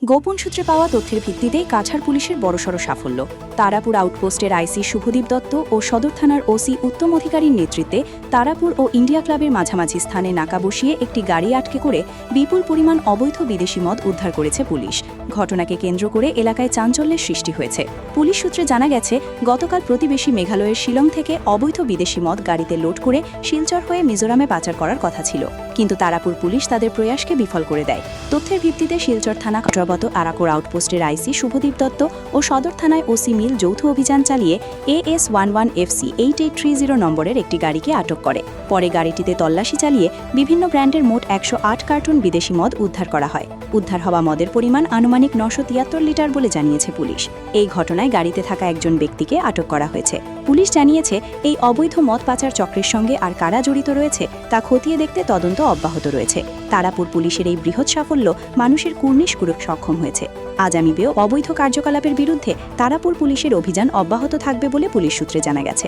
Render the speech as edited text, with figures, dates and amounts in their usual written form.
গোপন সূত্রে পাওয়া তথ্যের ভিত্তিতে কাছাড় পুলিশের বড়সড় সাফল্য। তারাপুর আউটপোস্টের আইসি শুভদীপ দত্ত ও সদর থানার ওসি উত্তম অধিকারীর নেতৃত্বে তারাপুর ও ইন্ডিয়া ক্লাবের মাঝামাঝি স্থানে নাকা বসিয়ে একটি গাড়ি আটকে করে বিপুল পরিমাণ অবৈধ বিদেশি মদ উদ্ধার করেছে পুলিশ। ঘটনাকে কেন্দ্র করে এলাকায় চাঞ্চল্যের সৃষ্টি হয়েছে। পুলিশ সূত্রে জানা গেছে, গতকাল প্রতিবেশী মেঘালয়ের শিলং থেকে অবৈধ বিদেশি মদ গাড়িতে লোড করে শিলচর হয়ে মিজোরামে পাচার করার কথা ছিল, কিন্তু তারাপুর পুলিশ তাদের প্রয়াসকে বিফল করে দেয়। তথ্যের ভিত্তিতে শিলচর থানা আরাকোর আউটপোস্টের আইসি শুভদীপ দত্ত ও সদর থানায় ওসি মিল যৌথ অভিযান চালিয়ে AS11FC 8830 নম্বরের একটি গাড়িকে আটক করে। পরে গাড়িটিতে তল্লাশি চালিয়ে বিভিন্ন ব্র্যান্ডের মোট 108 কার্টুন বিদেশি মদ উদ্ধার করা হয়। উদ্ধার হওয়া মদের পরিমাণ আনুমানিক 973 লিটার বলে জানিয়েছে পুলিশ। এই ঘটনায় গাড়িতে থাকা একজন ব্যক্তিকে আটক করা হয়েছে। পুলিশ জানিয়েছে, এই অবৈধ মদ পাচার চক্রের সঙ্গে আর কারা জড়িত রয়েছে তা খতিয়ে দেখতে তদন্ত অব্যাহত রয়েছে। তারাপুর পুলিশের এই বৃহৎ সাফল্য মানুষের কুর্নিশ করে সক্ষম হয়েছে। আগামীতেও অবৈধ কার্যকলাপের বিরুদ্ধে তারাপুর পুলিশের অভিযান অব্যাহত থাকবে বলে পুলিশ সূত্রে জানা গেছে।